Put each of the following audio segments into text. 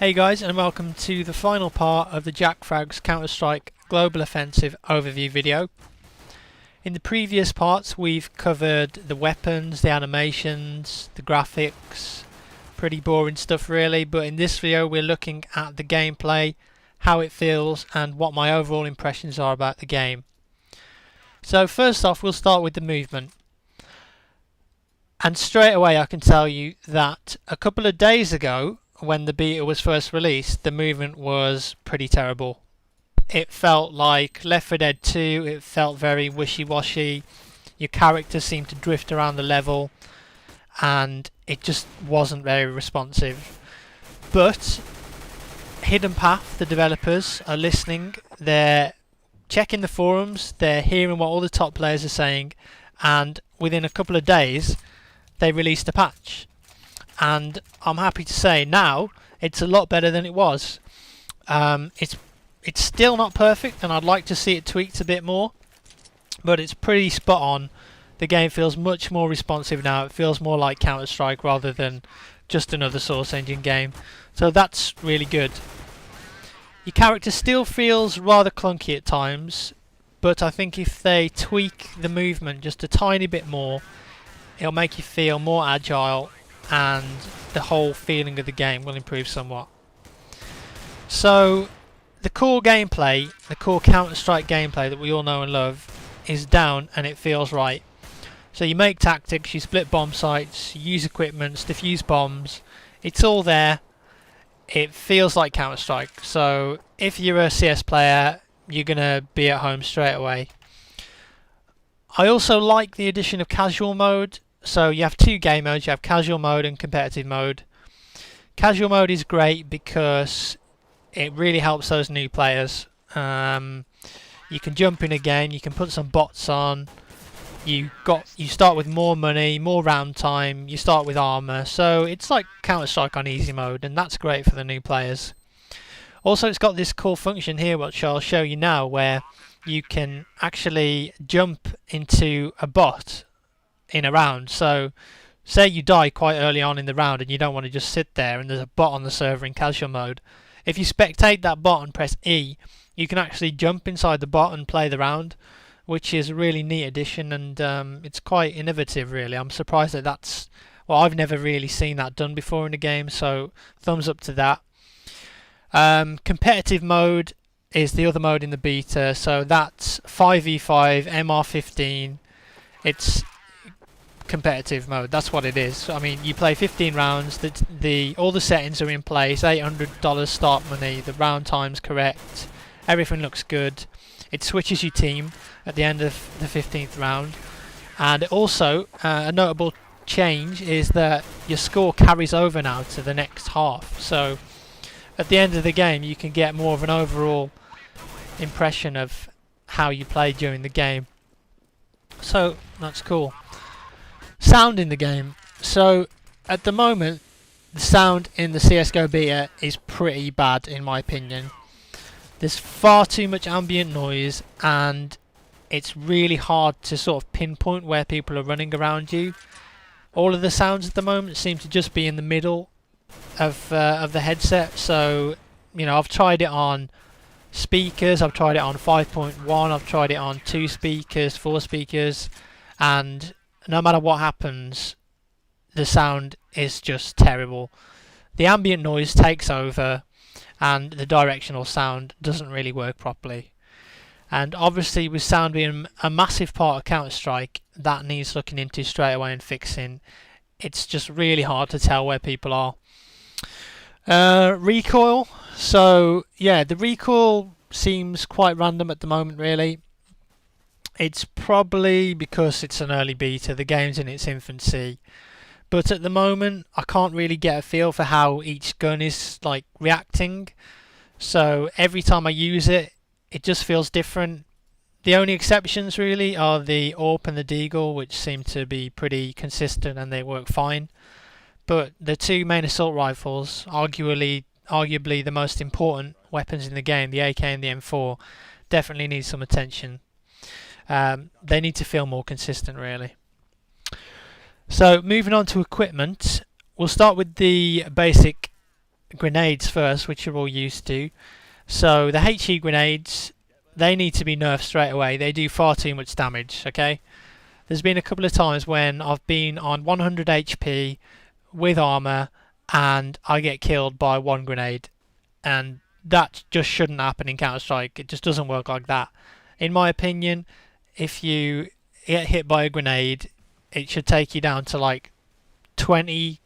Hey guys, and welcome to the final part of the JackFrags Counter-Strike Global Offensive overview video. In the previous parts we've covered the weapons, the animations, the graphics, pretty boring stuff really, but in this video we're looking at the gameplay, how it feels and what my overall impressions are about the game. So first off we'll start with the movement. And straight away I can tell you that a couple of days ago, when the beta was first released, the movement was pretty terrible. It felt like Left 4 Dead 2, it felt very wishy-washy, your character seemed to drift around the level, and it just wasn't very responsive. But Hidden Path, the developers, are listening, they're checking the forums, they're hearing what all the top players are saying, and within a couple of days they released a patch. And I'm happy to say now it's a lot better than it was. It's still not perfect and I'd like to see it tweaked a bit more, but it's pretty spot on. The game feels much more responsive now. It feels more like Counter-Strike rather than just another Source Engine game, so that's really good. Your character still feels rather clunky at times, but I think if they tweak the movement just a tiny bit more, it'll make you feel more agile and the whole feeling of the game will improve somewhat. So the core gameplay, the core Counter-Strike gameplay that we all know and love, is down and it feels right. So you make tactics, you split bomb sites, you use equipment, defuse bombs, it's all there. It feels like Counter-Strike, so if you're a CS player you're gonna be at home straight away. I also like the addition of casual mode. So you have two game modes, you have casual mode and competitive mode. Casual mode is great because it really helps those new players. You can jump in a game, you can put some bots on, you start with more money, more round time, you start with armor, so it's like Counter-Strike on easy mode, and that's great for the new players. Also it's got this cool function here which I'll show you now, where you can actually jump into a bot in a round. So say you die quite early on in the round and you don't want to just sit there and there's a bot on the server in casual mode. If you spectate that bot and press E, you can actually jump inside the bot and play the round, which is a really neat addition, and it's quite innovative really. I'm surprised that that's, well, I've never really seen that done before in a game, so thumbs up to that. Competitive mode is the other mode in the beta, so that's 5v5 MR15. It's competitive mode, that's what it is. I mean, you play 15 rounds, all the settings are in place, $800 start money, the round time's correct, everything looks good. It switches your team at the end of the 15th round, and also a notable change is that your score carries over now to the next half, so at the end of the game you can get more of an overall impression of how you played during the game, so that's cool. Sound in the game. So at the moment the sound in the CSGO beta is pretty bad in my opinion. There's far too much ambient noise and it's really hard to sort of pinpoint where people are running around you. All of the sounds at the moment seem to just be in the middle of the headset, so you know, I've tried it on speakers, I've tried it on 5.1, I've tried it on 2 speakers, 4 speakers, and no matter what happens, the sound is just terrible. The ambient noise takes over and the directional sound doesn't really work properly. And obviously with sound being a massive part of Counter-Strike, that needs looking into straight away and fixing. It's just really hard to tell where people are. Recoil. So yeah, the recoil seems quite random at the moment really. It's probably because it's an early beta, the game's in its infancy, but at the moment I can't really get a feel for how each gun is like reacting, so every time I use it, it just feels different. The only exceptions really are the AWP and the Deagle, which seem to be pretty consistent and they work fine, but the two main assault rifles, arguably the most important weapons in the game, the AK and the M4, definitely need some attention. They need to feel more consistent really. So moving on to equipment, we'll start with the basic grenades first, which you're all used to. So the HE grenades, they need to be nerfed straight away. They do far too much damage, okay? There's been a couple of times when I've been on 100 HP with armor and I get killed by one grenade, and that just shouldn't happen in Counter-Strike. It just doesn't work like that. In my opinion, if you get hit by a grenade, it should take you down to like 20,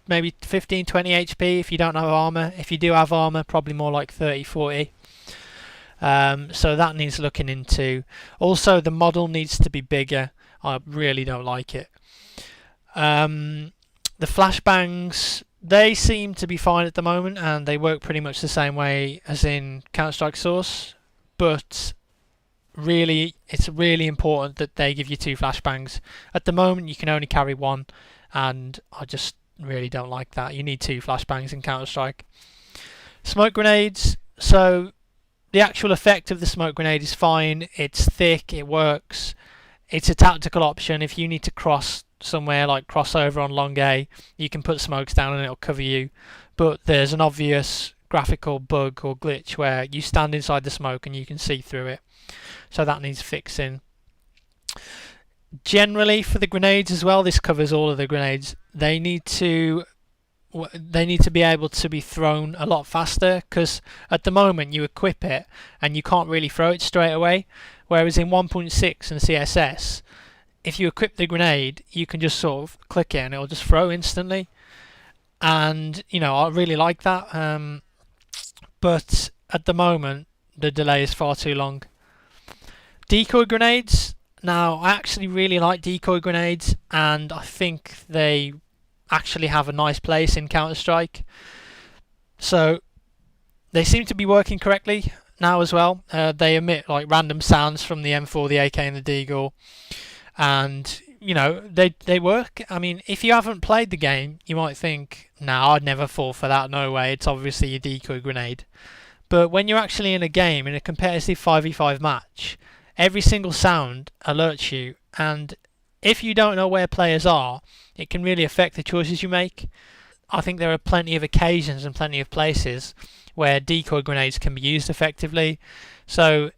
maybe 15, 20 HP if you don't have armor. If you do have armor, probably more like 30, 40. So that needs looking into. Also, the model needs to be bigger. I really don't like it. The flashbangs, they seem to be fine at the moment, and they work pretty much the same way as in Counter-Strike Source, but really, it's really important that they give you 2 flashbangs. At the moment, you can only carry 1, and I just really don't like that. You need 2 flashbangs in Counter-Strike. Smoke grenades, so the actual effect of the smoke grenade is fine. It's thick, it works. It's a tactical option. If you need to cross somewhere, like crossover on long A, you can put smokes down and it'll cover you. But there's an obvious graphical bug or glitch where you stand inside the smoke and you can see through it. So that needs fixing. Generally, for the grenades as well, this covers all of the grenades. They need to be able to be thrown a lot faster, because at the moment you equip it and you can't really throw it straight away. Whereas in 1.6 and CSS, if you equip the grenade, you can just sort of click it and it'll just throw instantly. And you know, I really like that. But at the moment, the delay is far too long. Decoy grenades. Now, I actually really like decoy grenades, and I think they actually have a nice place in Counter-Strike. So they seem to be working correctly now as well. They emit like random sounds from the M4, the AK, and the Deagle, and you know, they work. I mean, if you haven't played the game, you might think, "No, I'd never fall for that. No way. It's obviously a decoy grenade." But when you're actually in a game, in a competitive 5v5 match, every single sound alerts you, and if you don't know where players are, it can really affect the choices you make. I think there are plenty of occasions and plenty of places where decoy grenades can be used effectively. So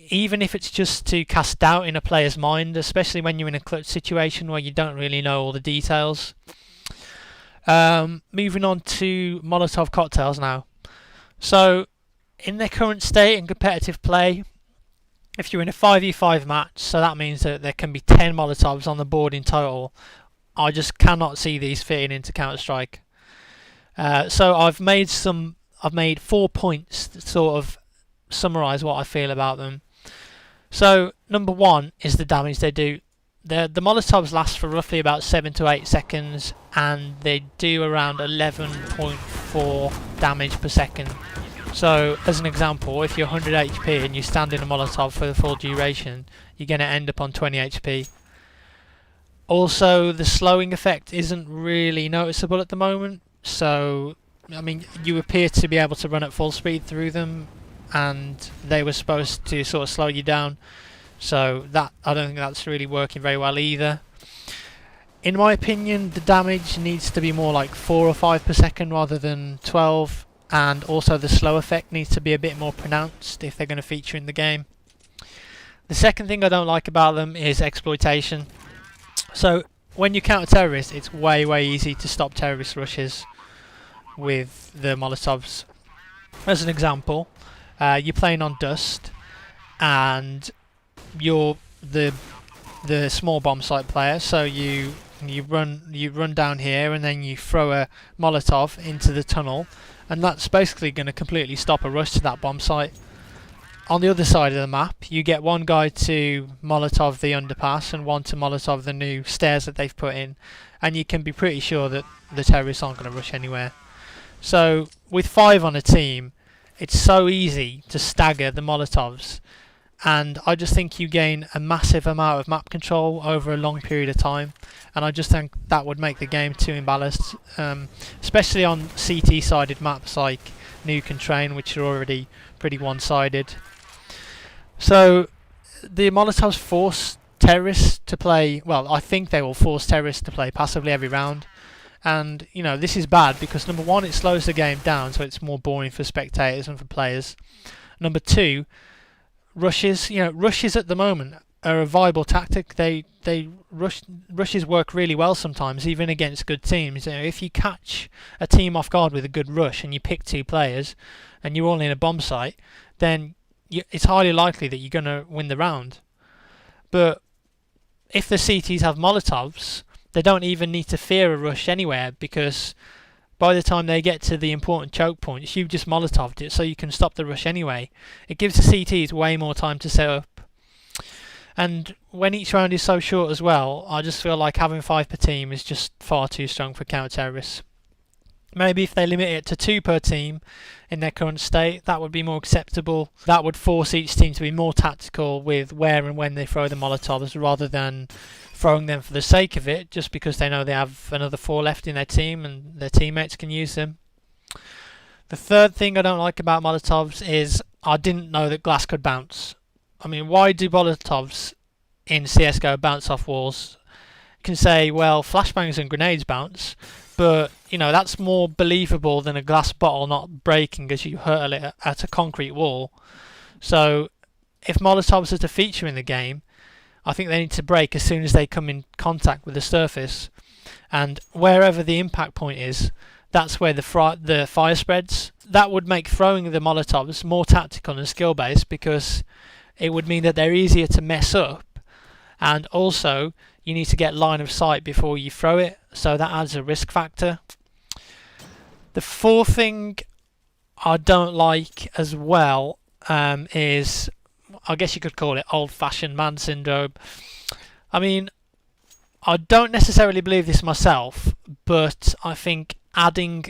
even if it's just to cast doubt in a player's mind, especially when you're in a clutch situation where you don't really know all the details. Moving on to Molotov cocktails now. So in their current state in competitive play, if you're in a 5v5 match, so that means that there can be 10 Molotovs on the board in total. I just cannot see these fitting into Counter-Strike. So I've made 4 points to sort of summarise what I feel about them. So number 1 is the damage they do. The Molotovs last for roughly about 7 to 8 seconds, and they do around 11.4 damage per second. So, as an example, if you're 100 HP and you stand in a Molotov for the full duration, you're going to end up on 20 HP. Also, the slowing effect isn't really noticeable at the moment, so, I mean, you appear to be able to run at full speed through them, and they were supposed to sort of slow you down, so that I don't think that's really working very well either. In my opinion, the damage needs to be more like 4 or 5 per second rather than 12. And also the slow effect needs to be a bit more pronounced if they're going to feature in the game. The second thing I don't like about them is exploitation. So when you counter terrorists, it's way easy to stop terrorist rushes with the Molotovs. As an example, you're playing on Dust and you're the small bomb site player, so you run down here and then you throw a Molotov into the tunnel, and that's basically going to completely stop a rush to that bomb site. On the other side of the map, you get one guy to Molotov the underpass and one to Molotov the new stairs that they've put in, and you can be pretty sure that the terrorists aren't going to rush anywhere. So with 5 on a team, it's so easy to stagger the Molotovs, and I just think you gain a massive amount of map control over a long period of time, and I just think that would make the game too imbalanced, especially on CT-sided maps like Nuke and Train, which are already pretty one-sided. So the Molotovs force terrorists to play, well, I think they will force terrorists to play passively every round, And this is bad because number one, it slows the game down, so it's more boring for spectators and for players. Number two, rushes. Rushes at the moment are a viable tactic. Rushes work really well sometimes, even against good teams. If you catch a team off guard with a good rush and you pick two players, and you're all in a bomb site, then it's highly likely that you're going to win the round. But if the CTs have Molotovs, they don't even need to fear a rush anywhere, because by the time they get to the important choke points, you've just Molotoved it, so you can stop the rush anyway. It gives the CTs way more time to set up. And when each round is so short as well, I just feel like having 5 per team is just far too strong for counter-terrorists. Maybe if they limit it to 2 per team in their current state, that would be more acceptable. That would force each team to be more tactical with where and when they throw the Molotovs, rather than throwing them for the sake of it, just because they know they have another 4 left in their team and their teammates can use them. The third thing I don't like about Molotovs is I didn't know that glass could bounce. I mean, why do Molotovs in CSGO bounce off walls? You can say, well, flashbangs and grenades bounce, but that's more believable than a glass bottle not breaking as you hurl it at a concrete wall. So if Molotovs are to feature in the game, I think they need to break as soon as they come in contact with the surface, and wherever the impact point is, that's where the fire spreads. That would make throwing the Molotovs more tactical and skill based, because it would mean that they're easier to mess up, and also you need to get line of sight before you throw it, so that adds a risk factor. The fourth thing I don't like as well is, I guess you could call it old-fashioned man syndrome. I mean, I don't necessarily believe this myself, but I think adding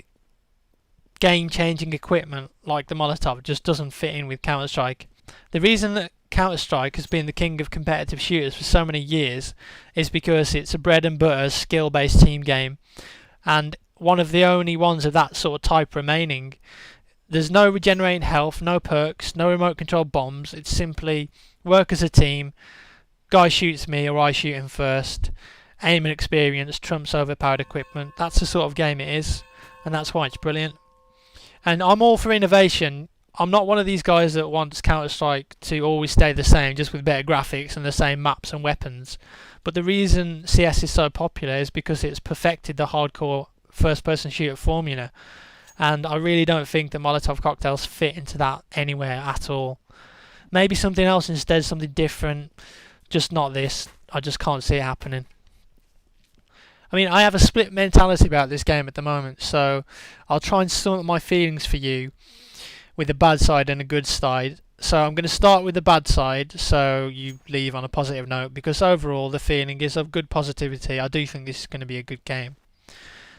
game-changing equipment like the Molotov just doesn't fit in with Counter-Strike. The reason that Counter-Strike has been the king of competitive shooters for so many years is because it's a bread and butter skill-based team game, and one of the only ones of that sort of type remaining. There's no regenerating health, no perks, no remote control bombs. It's simply work as a team, guy shoots me or I shoot him first, aim and experience trumps overpowered equipment. That's the sort of game it is, and that's why it's brilliant. And I'm all for innovation. I'm not one of these guys that wants Counter-Strike to always stay the same, just with better graphics and the same maps and weapons. But the reason CS is so popular is because it's perfected the hardcore first-person shooter formula. And I really don't think the Molotov cocktails fit into that anywhere at all. Maybe something else instead, something different, just not this. I just can't see it happening. I mean, I have a split mentality about this game at the moment, so I'll try and sum up my feelings for you with a bad side and a good side. So I'm going to start with the bad side, so you leave on a positive note, because overall the feeling is of good positivity. I do think this is going to be a good game.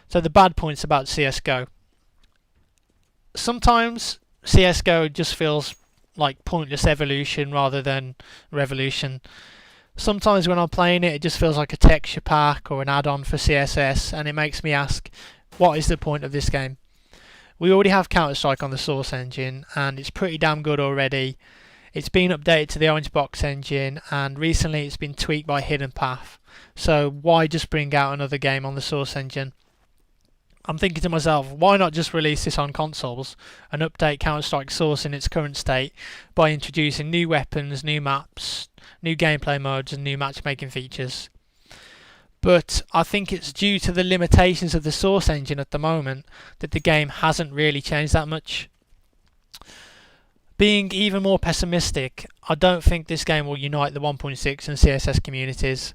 So the bad points about CSGO. Sometimes CSGO just feels like pointless evolution rather than revolution. Sometimes when I'm playing it, it just feels like a texture pack or an add-on for CSS, and it makes me ask, what is the point of this game? We already have Counter-Strike on the Source engine, and it's pretty damn good already. It's been updated to the Orange Box engine, and recently it's been tweaked by Hidden Path. So why just bring out another game on the Source engine? I'm thinking to myself, why not just release this on consoles and update Counter-Strike Source in its current state by introducing new weapons, new maps, new gameplay modes and new matchmaking features? But I think it's due to the limitations of the Source engine at the moment that the game hasn't really changed that much. Being even more pessimistic, I don't think this game will unite the 1.6 and CSS communities.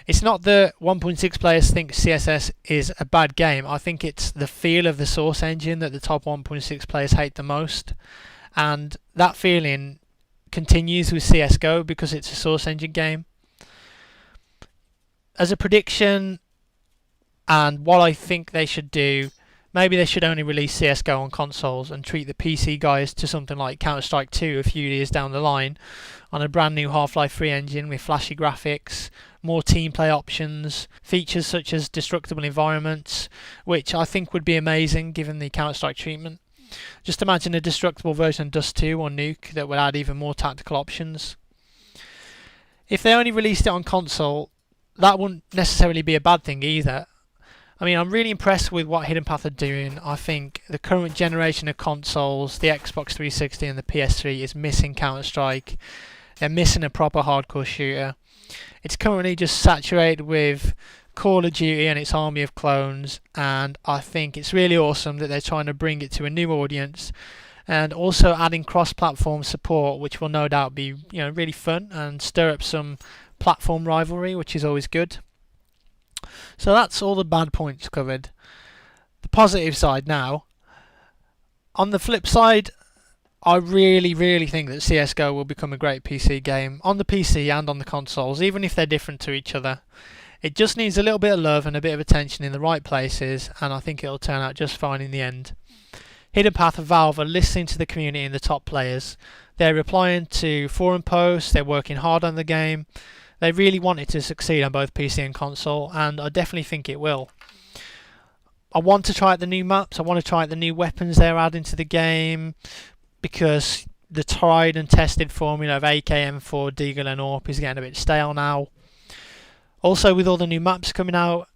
It's not that 1.6 players think CSS is a bad game. I think it's the feel of the Source engine that the top 1.6 players hate the most, and that feeling continues with CSGO because it's a Source engine game. As a prediction, and what I think they should do, maybe they should only release CSGO on consoles and treat the PC guys to something like Counter-Strike 2 a few years down the line on a brand new Half-Life 3 engine with flashy graphics, more team play options, features such as destructible environments, which I think would be amazing given the Counter-Strike treatment. Just imagine a destructible version of Dust 2 or Nuke that would add even more tactical options. If they only released it on console, that wouldn't necessarily be a bad thing either. I mean, I'm really impressed with what Hidden Path are doing. I think the current generation of consoles, the Xbox 360 and the PS3, is missing Counter-Strike. They're missing a proper hardcore shooter. It's currently just saturated with Call of Duty and its army of clones, and I think it's really awesome that they're trying to bring it to a new audience, and also adding cross-platform support, which will no doubt be really fun and stir up some platform rivalry, which is always good. So that's all the bad points covered. The positive side now. On the flip side, I really think that CSGO will become a great PC game on the PC and on the consoles, even if they're different to each other. It just needs a little bit of love and a bit of attention in the right places, and I think it'll turn out just fine in the end. Hidden Path and Valve are listening to the community and the top players. They're replying to forum posts, they're working hard on the game. They really want it to succeed on both PC and console, and I definitely think it will. I want to try out the new maps, I want to try out the new weapons they're adding to the game, because the tried and tested formula of AK-M4, Deagle and AWP is getting a bit stale now. Also, with all the new maps coming out,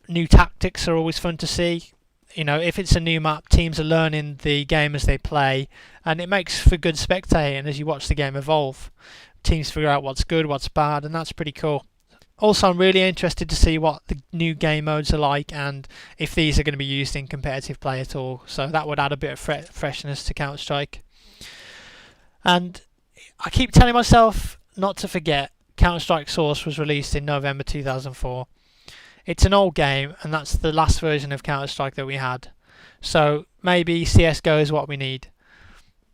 new tactics are always fun to see. If it's a new map, teams are learning the game as they play, and it makes for good spectating as you watch the game evolve. Teams figure out what's good, what's bad, and that's pretty cool. Also, I'm really interested to see what the new game modes are like, and if these are going to be used in competitive play at all. So that would add a bit of freshness to Counter-Strike. And I keep telling myself not to forget, Counter-Strike Source was released in November 2004. It's an old game, and that's the last version of Counter-Strike that we had. So maybe CSGO is what we need.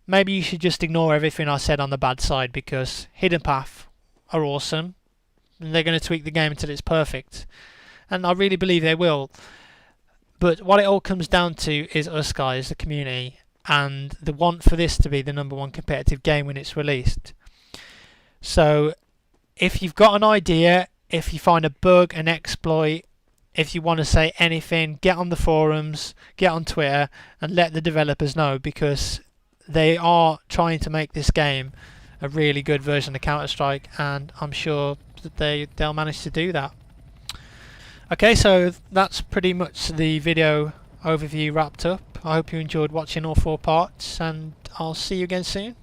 Maybe you should just ignore everything I said on the bad side, because Hidden Path are awesome, and they're going to tweak the game until it's perfect. And I really believe they will. But what it all comes down to is us guys, the community, and the want for this to be the #1 competitive game when it's released. So if you've got an idea, if you find a bug, an exploit, if you want to say anything, get on the forums, get on Twitter, and let the developers know, because they are trying to make this game a really good version of Counter-Strike, and I'm sure that they'll manage to do that. Okay, so that's pretty much the video overview wrapped up. I hope you enjoyed watching all 4 parts, and I'll see you again soon.